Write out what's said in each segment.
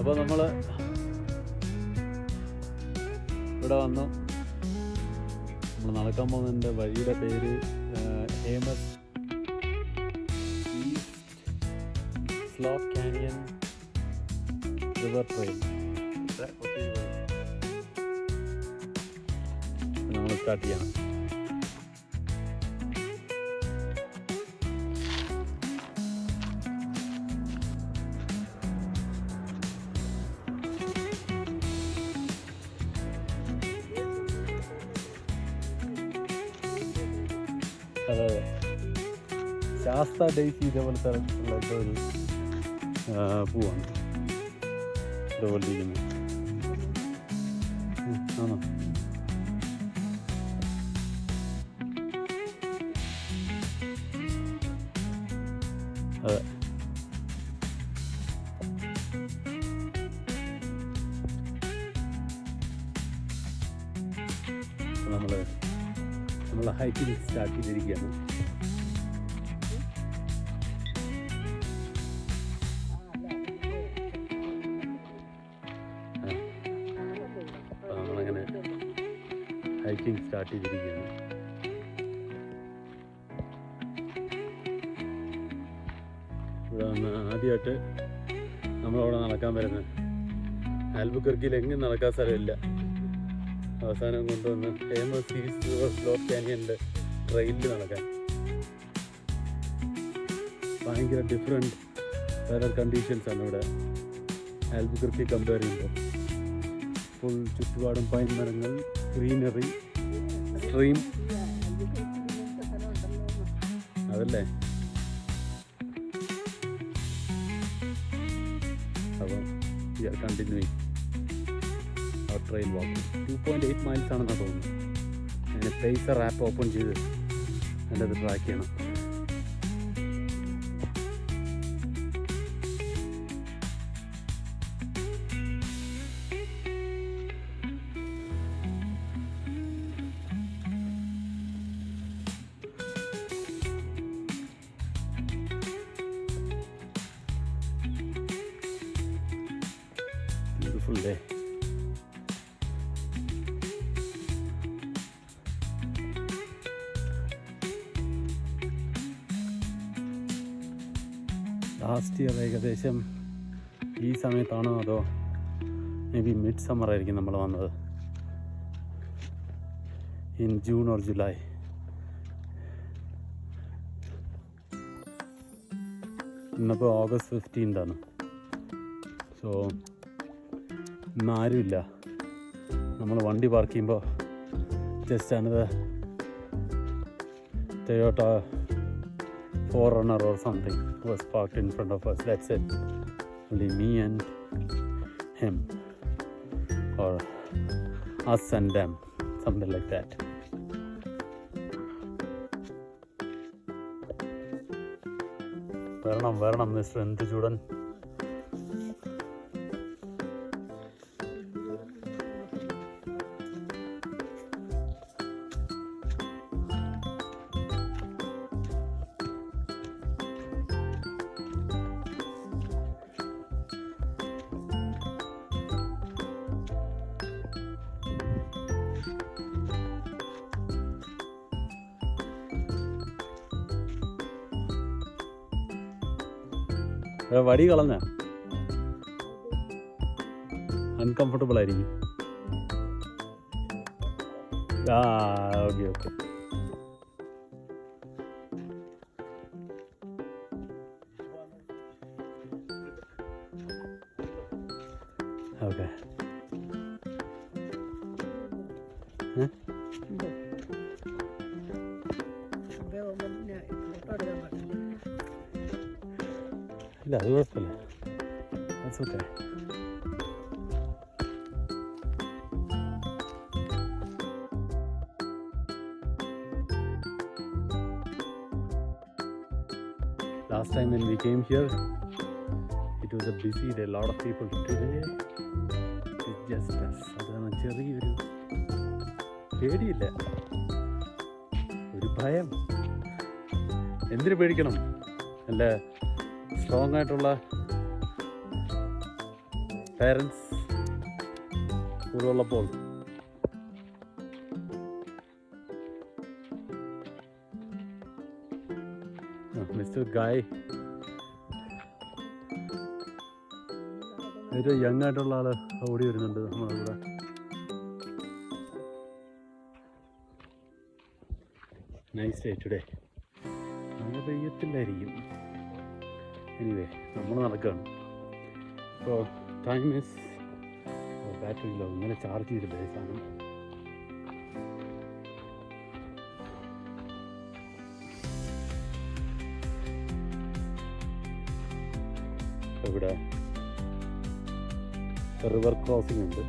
അപ്പോൾ നമ്മൾ ഇവിടെ വന്നു. നമ്മൾ നടക്കാൻ പോകുന്നതിൻ്റെ വഴിയുടെ പേര് ഹേമസ് east slope canyon river trail. നമ്മൾ സ്റ്റാർട്ട് ചെയ്യണം. അതെ, ശാസ്ത ഡേയ്സി ഇതേപോലത്തെ ഉള്ള ഒരു പൂവാണ് ഇതേപോലെ ഇരിക്കുന്നത്. ആണോ? അതെ, നമ്മൾ ഹൈക്കിംഗ് സ്റ്റാർട്ട് ചെയ്തിരിക്കുകയാണ്. നമ്മളങ്ങനെ ഹൈക്കിംഗ് സ്റ്റാർട്ട് ചെയ്തിരിക്കുകയാണ്. ഇവിടെ വന്ന് ആദ്യമായിട്ട് നമ്മളവിടെ നടക്കാൻ വരുന്നത്. ആൽബുക്കർക്കിയിൽ എങ്ങും നടക്കാൻ സ്ഥലമില്ല. അവസാനം കൊണ്ടുവന്ന് ഹേമസ് ഈസ്റ്റ് റിവർ സ്ലോപ്പ് കാനിയൻ്റെ ട്രെയിനിൽ നടക്കാൻ. ഭയങ്കര ഡിഫറെൻറ്റ് വെതർ കണ്ടീഷൻസാണ് ഇവിടെ ആൽബുക്കർക്കി കമ്പയർ ചെയ്യുമ്പോൾ. ഫുൾ ചുറ്റുപാടും പൈൻ മരങ്ങൾ, ഗ്രീനറി, സ്ട്രീം. അതല്ലേ? അപ്പം we are continuing trail walk. 2.8 miles ആണെന്നാണ് തോന്നുന്നു. ഞാൻ പേസർ ആപ്പ് ഓപ്പൺ ചെയ്ത് എൻ്റെ അത് ട്രാക്ക് ചെയ്യണം. Beautiful day. ലാസ്റ്റ് ഇയർ ഏകദേശം ഈ സമയത്താണോ അതോ മേ ബി മിഡ് സമ്മർ ആയിരിക്കും നമ്മൾ വന്നത്. In June or July. ഇന്നിപ്പോൾ August 15 സോ ഇന്ന് ആരുമില്ല. നമ്മൾ വണ്ടി പാർക്ക് ചെയ്യുമ്പോൾ just another Toyota 4Runner or something was parked in front of us. That's it. Only me and him, or us and them, something like that. വരണം mister എന്ത് ചൂടൻ. വടി കളഞ്ഞ അൺകംഫർട്ടബിൾ ആയിരിക്കും. Okay okay. ഓക്കെ ഇല്ല, അത് കുഴപ്പമില്ല. That's okay. Last time when we came here, it was a busy day, a lot of people. Today, it's just us. അതാണ് ചെറിയൊരു പേടിയില്ല, ഒരു ഭയം. എന്തിനു പേടിക്കണം? നല്ല സ്ട്രോങ് ആയിട്ടുള്ള പേരൻസ് കൂടെ ഉള്ളപ്പോൾ മിസ്റ്റർ ഗായ് ഏറ്റവും യങ് ആയിട്ടുള്ള ആള് ഓടി വരുന്നുണ്ട് നമ്മുടെ കൂടെ. Nice day today. മഴ പെയ്യത്തില്ലായിരിക്കും. എനിവേ നമ്മൾ നടക്കുകയാണ്. ഇപ്പോൾ ടൈം ഈസ് ബാറ്ററി ഇല്ല, ഇന്നലെ ചാർജ് ചെയ്തില്ല ഈ സാധനം. ഇവിടെ റിവർ ക്രോസിംഗ് ഉണ്ട്.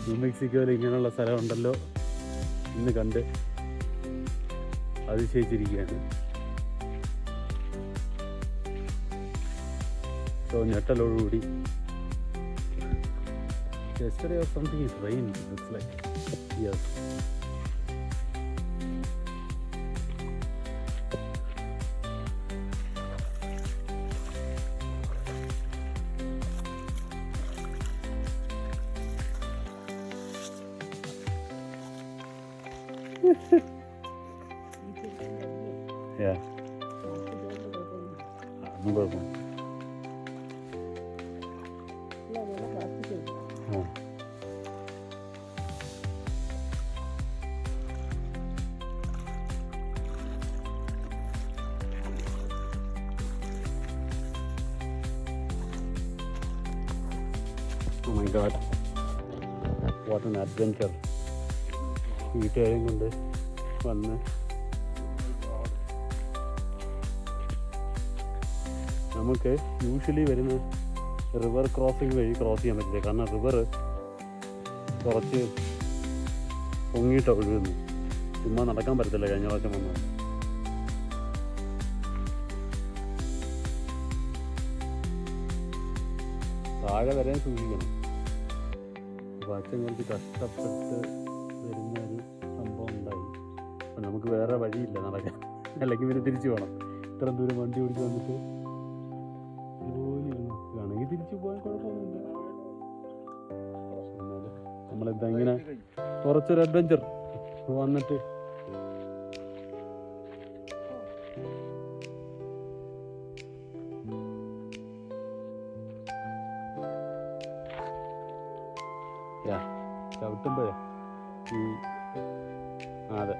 ന്യൂ മെക്സിക്കോയിൽ ഇങ്ങനെയുള്ള സ്ഥലമുണ്ടല്ലോ ഇന്ന് കണ്ട് അതിശയിച്ചിരിക്കുകയാണ്. സോ ഞെട്ടലോടുകൂടി yesterday or something it rained, looks like. Yes. Yeah. No problem. Oh my god, what an adventure. വീട്ടുകാരെയും കൊണ്ട് വന്ന് നമുക്ക് യൂഷ്വലി വരുന്ന റിവർ ക്രോസിങ് വഴി ക്രോസ് ചെയ്യാൻ പറ്റില്ല. കാരണം റിവർ കുറച്ച് പൊങ്ങിയിട്ട് ഒഴുകുന്നു. ചുമ്മാ നടക്കാൻ പറ്റത്തില്ല. കഴിഞ്ഞ പ്രാവശ്യം വന്നാൽ താഴെ വരാൻ സൂക്ഷിക്കണം. അപ്പോൾ അച്ഛൻ കുറച്ച് കഷ്ടപ്പെട്ട് വരുന്ന ഒരു സംഭവം ഉണ്ടായി. അപ്പം നമുക്ക് വേറെ വഴിയില്ല നടക്കാൻ, അല്ലെങ്കിൽ പിന്നെ തിരിച്ചു പോകണം. ഇത്രയും ദൂരം വണ്ടി ഓടിച്ച് വന്നിട്ട് ആണെങ്കിൽ തിരിച്ചു പോകാൻ കുഴപ്പമൊന്നുമില്ല. നമ്മളെന്താ ഇങ്ങനെ കുറച്ചൊരു അഡ്വഞ്ചർ വന്നിട്ട് ചവിട്ടുമ്പോഴേ ഈ അതെ.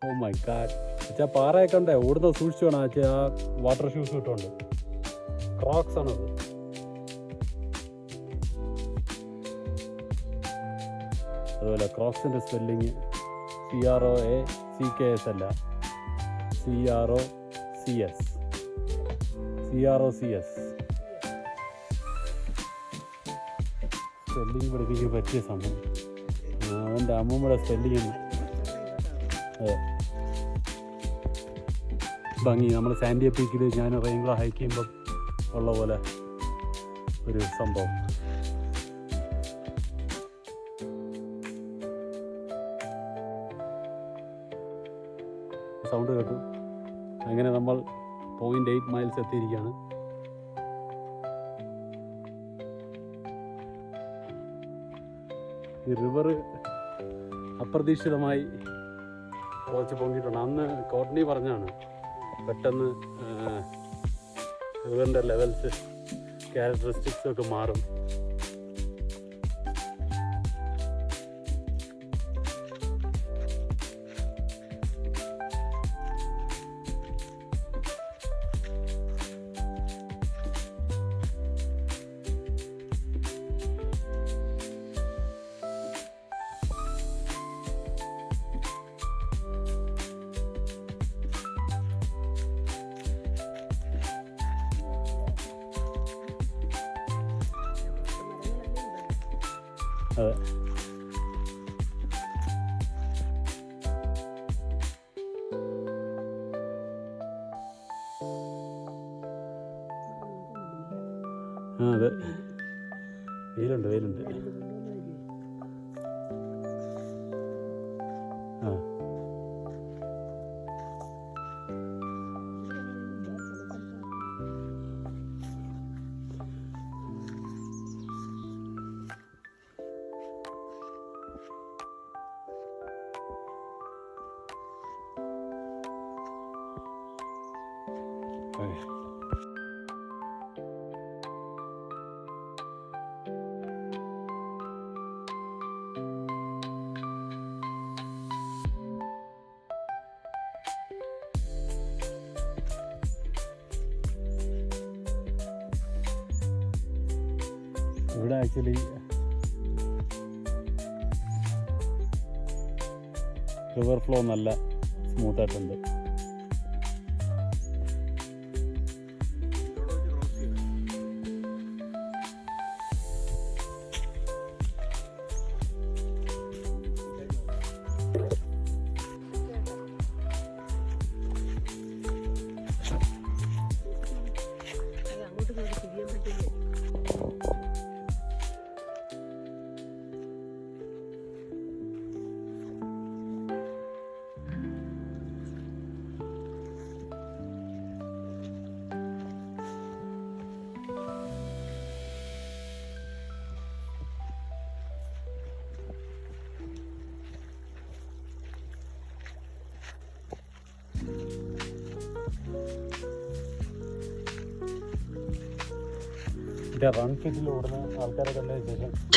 Oh my god. അച്ഛാ പാറയൊക്കെ ഉണ്ടേ, ഓടുന്ന സൂക്ഷിച്ചു വേണം അച്ഛാ. ആ വാട്ടർ ഷൂസ് ഇട്ടുണ്ട്, ക്രോക്സ് ആണത്. അതുപോലെ ക്രോക്സിൻ്റെ സ്പെല്ലിങ് CROACKS അല്ല, CROCS. സ്പെല്ലിങ് പഠിപ്പിക്കാൻ പറ്റിയ സംഭവം. അവൻ്റെ അമ്മൂമ്മയുടെ സ്പെല്ലിങ് അതെ ഭംഗി. നമ്മൾ സാൻഡിയ പീക്കിൽ ഞാൻ റെയിൻകൂടെ ഹൈക്ക് ചെയ്യുമ്പം ഉള്ള പോലെ ഒരു സംഭവം. സൗണ്ട് കേട്ടു. അങ്ങനെ നമ്മൾ 0.8 മൈൽസ് എത്തിയിരിക്കുകയാണ്. ഈ റിവർ അപ്രതീക്ഷിതമായി കുറച്ച് പൊങ്ങിയിട്ടുണ്ട്. അന്ന് കോട്ടണി പറഞ്ഞാണ് പെട്ടെന്ന് റിവറിൻ്റെ ലെവൽസ് ക്യാരക്ടറിസ്റ്റിക്സും ഒക്കെ മാറും. അതെ അതെ വെയിലുണ്ട്. ഇവിടെ ആക്ച്വലി റിവർ ഫ്ലോ നല്ല സ്മൂത്തായിട്ടുണ്ട്.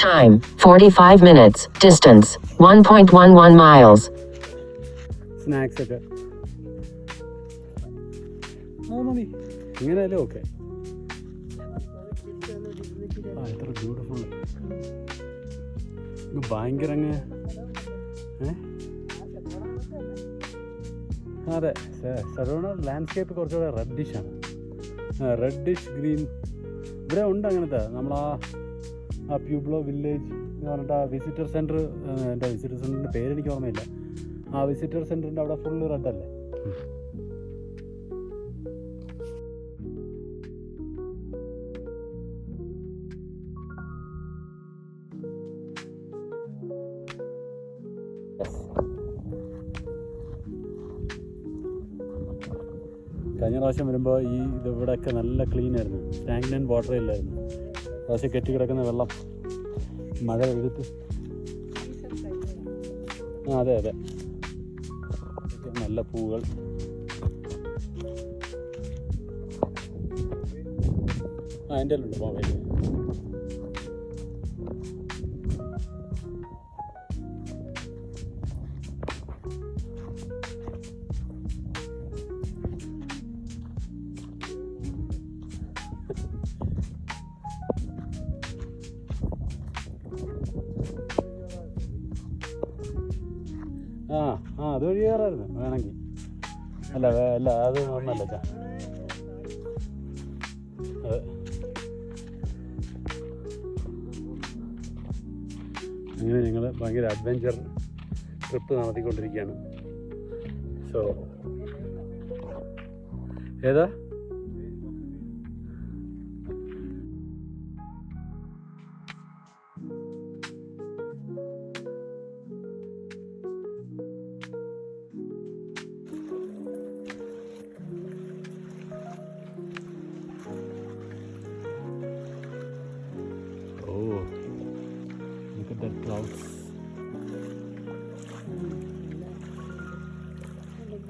Time 45 minutes. Distance 1.11 miles. Snacks ഒക്കെ മതി, ഇങ്ങനെയല്ലേ ഓക്കെ. എത്ര ബ്യൂട്ടിഫുൾ, ഭയങ്കര അങ്ങ്. അതെ, സരവണ ലാൻഡ്സ്കേപ്പ് കുറച്ചുകൂടെ റെഡിഷാണ്, റെഡിഷ് ഗ്രീൻ. ഇവിടെ ഉണ്ട് അങ്ങനത്തെ. നമ്മൾ ആ പ്യൂബ്ലോ വില്ലേജ് എന്ന് പറഞ്ഞിട്ട് ആ വിസിറ്റർ സെൻറ്റർ, എൻ്റെ വിസിറ്റർ സെൻറ്ററിൻ്റെ പേരെനിക്ക് ഓർമ്മയില്ല. ആ വിസിറ്റർ സെൻറ്ററിൻ്റെ അവിടെ ഫുള്ള് റെഡല്ലേ. കഴിഞ്ഞ പ്രാവശ്യം വരുമ്പോൾ ഇവിടെയൊക്കെ നല്ല ക്ലീൻ ആയിരുന്നു, സ്റ്റാഗ്നന്റ് വാട്ടർ ഇല്ലായിരുന്നു. പ്രാവശ്യം കെട്ടിക്കിടക്കുന്ന വെള്ളം മഴ പെയ്തിട്ട്. അതെ അതെ, നല്ല പൂവുകൾ. എൻ്റെ ഉണ്ട് മൊബൈൽ. അതുവഴി കയറായിരുന്നു വേണമെങ്കിൽ. അല്ല അത് ഒന്നല്ല ചാ. അതെ, അങ്ങനെ ഞങ്ങൾ ഭയങ്കര അഡ്വഞ്ചർ ട്രിപ്പ് നടത്തിക്കൊണ്ടിരിക്കുകയാണ്. സോ ഏതാ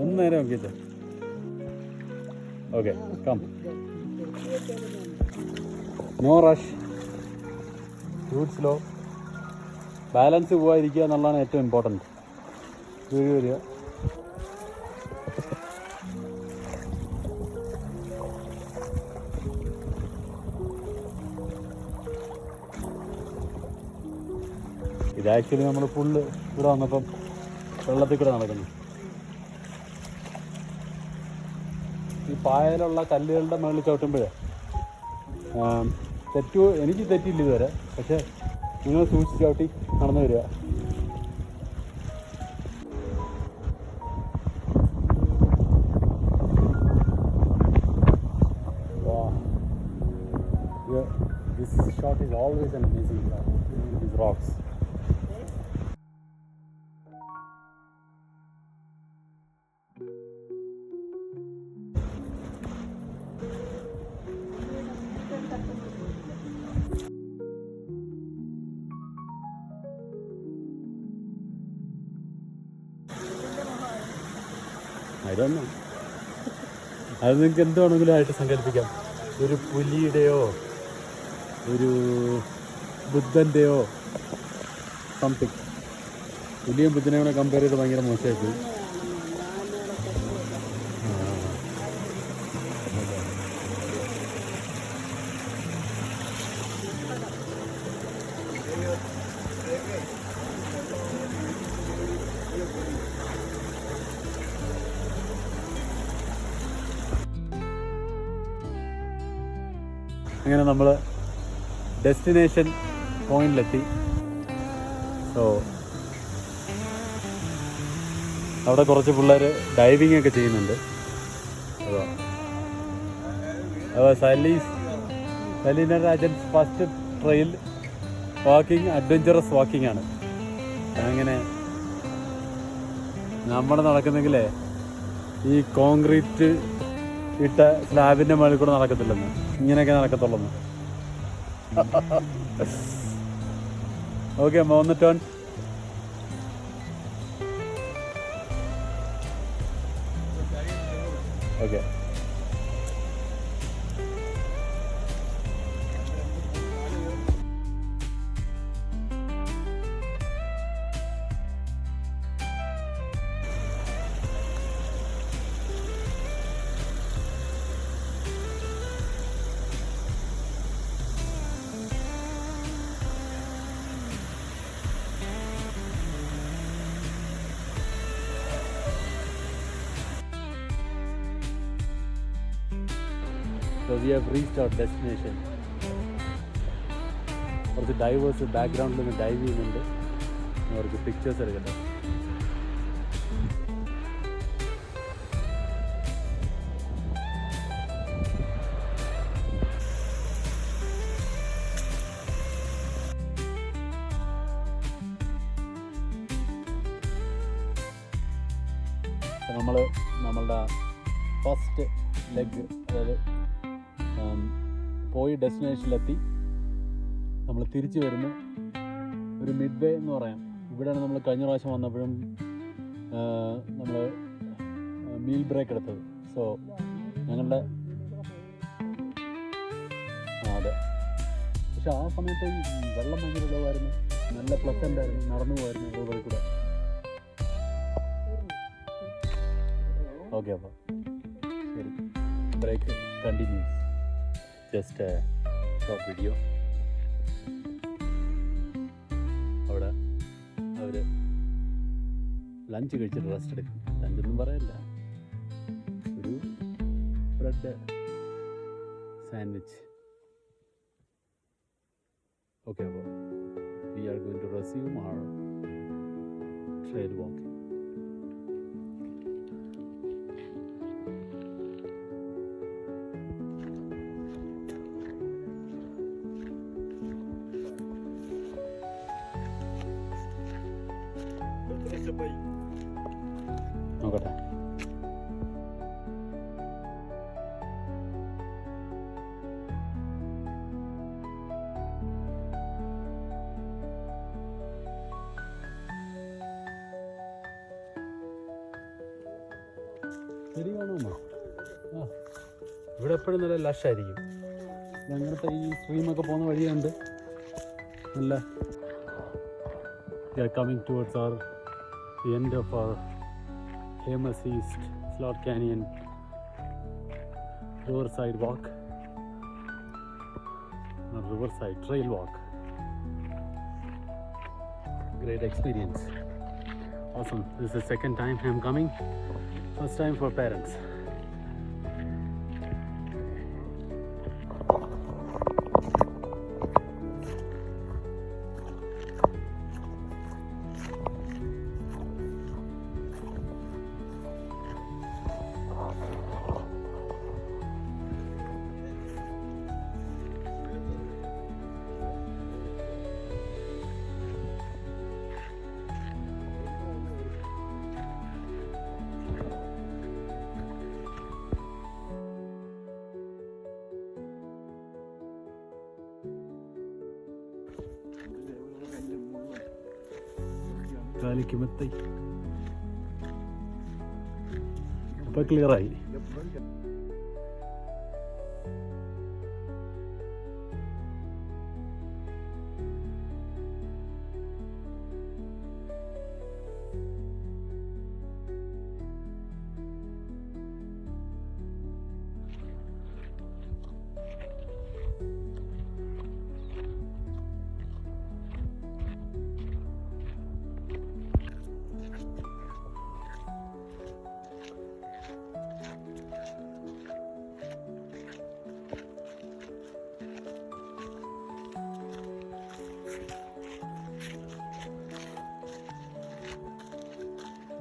ഒന്ന് നേരെ നോക്കിയിട്ട്. Okay, come. No rush, route slow, balance പോകാതിരിക്കുക എന്നുള്ളതാണ് ഏറ്റവും ഇമ്പോർട്ടൻറ്റ്. വരിക. ഇത് ആക്ച്വലി നമ്മൾ ഫുള്ള് ഇവിടെ വന്നപ്പം വെള്ളത്തിൽ കൂടെ നടക്കുന്നു. ഈ പായലുള്ള കല്ലുകളുടെ മുകളിൽ ചവിട്ടുമ്പോഴേ എനിക്ക് തെറ്റില്ല ഇതുവരെ, പക്ഷേ നിങ്ങൾ സൂക്ഷിച്ച് ചവിട്ടി നടന്നു വരിക. This shot is always an amazing shot. These rocks. അതൊന്നും അത് നിങ്ങൾക്ക് എന്താണെങ്കിലും ആയിട്ട് സങ്കല്പിക്കാം. ഒരു പുലിയുടെയോ ഒരു ബുദ്ധൻ്റെയോ സംതിങ്. പുലിയും ബുദ്ധനെയും കൂടെ കമ്പയർ ചെയ്ത് ഭയങ്കര മോശമായിപ്പോയി. അങ്ങനെ നമ്മൾ ഡെസ്റ്റിനേഷൻ പോയിന്റിലെത്തി. സോ അവിടെ കുറച്ച് പിള്ളേർ ഡൈവിംഗ് ഒക്കെ ചെയ്യുന്നുണ്ട്. അപ്പോൾ Saleena Rajan first trail walking adventurous walking ആണ്. അങ്ങനെ നമ്മൾ നടക്കുന്നെങ്കിലേ ഈ കോൺക്രീറ്റ് ഇട്ട സ്ലാബിൻ്റെ മുകളിൽ കൂടെ നടക്കത്തില്ലെന്ന്, ഇങ്ങനെയൊക്കെ നടക്കത്തുള്ളൂ. ഓക്കെ അമ്മ ഒന്ന് turn. Okay So we have reached our destination. കുറച്ച് ഡൈവേഴ്സ് ബാക്ക്ഗ്രൗണ്ടിൽ നിന്ന് ഡൈവ് ചെയ്യുന്നുണ്ട്. അവർക്ക് പിക്ചേഴ്സ് എടുക്കട്ടെ. നമ്മളുടെ ഫസ്റ്റ് ലെഗ്, അതായത് പോയി ഡെസ്റ്റിനേഷനിലെത്തി. നമ്മൾ തിരിച്ചു വരുന്നു. ഒരു മിഡ് വേ എന്ന് പറയാം. ഇവിടെയാണ് നമ്മൾ കഴിഞ്ഞ പ്രാവശ്യം വന്നപ്പോഴും നമ്മൾ മീൽ ബ്രേക്ക് എടുത്തത്. സോ ഞങ്ങളുടെ അതെ, പക്ഷെ ആ സമയത്ത് വെള്ളം ഭയങ്കര ഉള്ളതായിരുന്നു. നല്ല പ്ലസൻ്റ് ആയിരുന്നു, നടന്നു പോകായിരുന്നു റോഡിൽ കൂടെ. ഓക്കെ, അപ്പോൾ ശരി, break continues. Just short video. അവിടെ അവർ ലഞ്ച് കഴിച്ചിട്ട് റെസ്റ്റ് എടുക്കും. ലഞ്ചൊന്നും പറയല്ല, ഒരു ബ്രെഡ് സാൻഡ്വിച്ച്. ഓക്കെ, അപ്പോൾ we are going to resume our trail walking. നോക്കട്ടെ. ശരിയാണോ? ഇവിടെ എപ്പോഴും നല്ല ലഷായിരിക്കും. അങ്ങനത്തെ ഈ സ്ട്രീമൊക്കെ പോകുന്ന വഴിയുണ്ട്. നല്ല coming towards our the end of our famous East Slot Canyon riverside walk, or riverside trail walk. Great experience. Awesome. This is the second time I'm coming. First time for parents. കാലിക്ക് മെത്തൈ. അപ്പോൾ ക്ലിയറായി.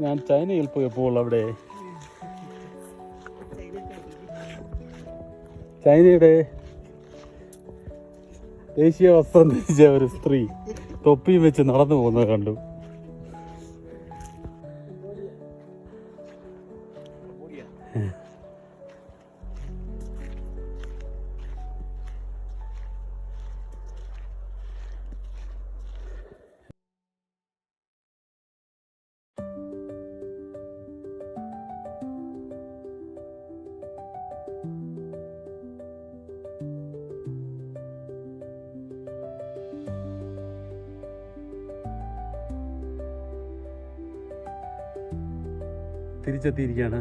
ഞാൻ ചൈനയിൽ പോയപ്പോൾ അവിടെ ചൈനയുടെ ദേശീയ വസ്ത്രം ധരിച്ച ഒരു സ്ത്രീ തൊപ്പിയും വെച്ച് നടന്നു പോകുന്നത് കണ്ടു. തിരിച്ചെത്തിയിരിക്കുകയാണ്.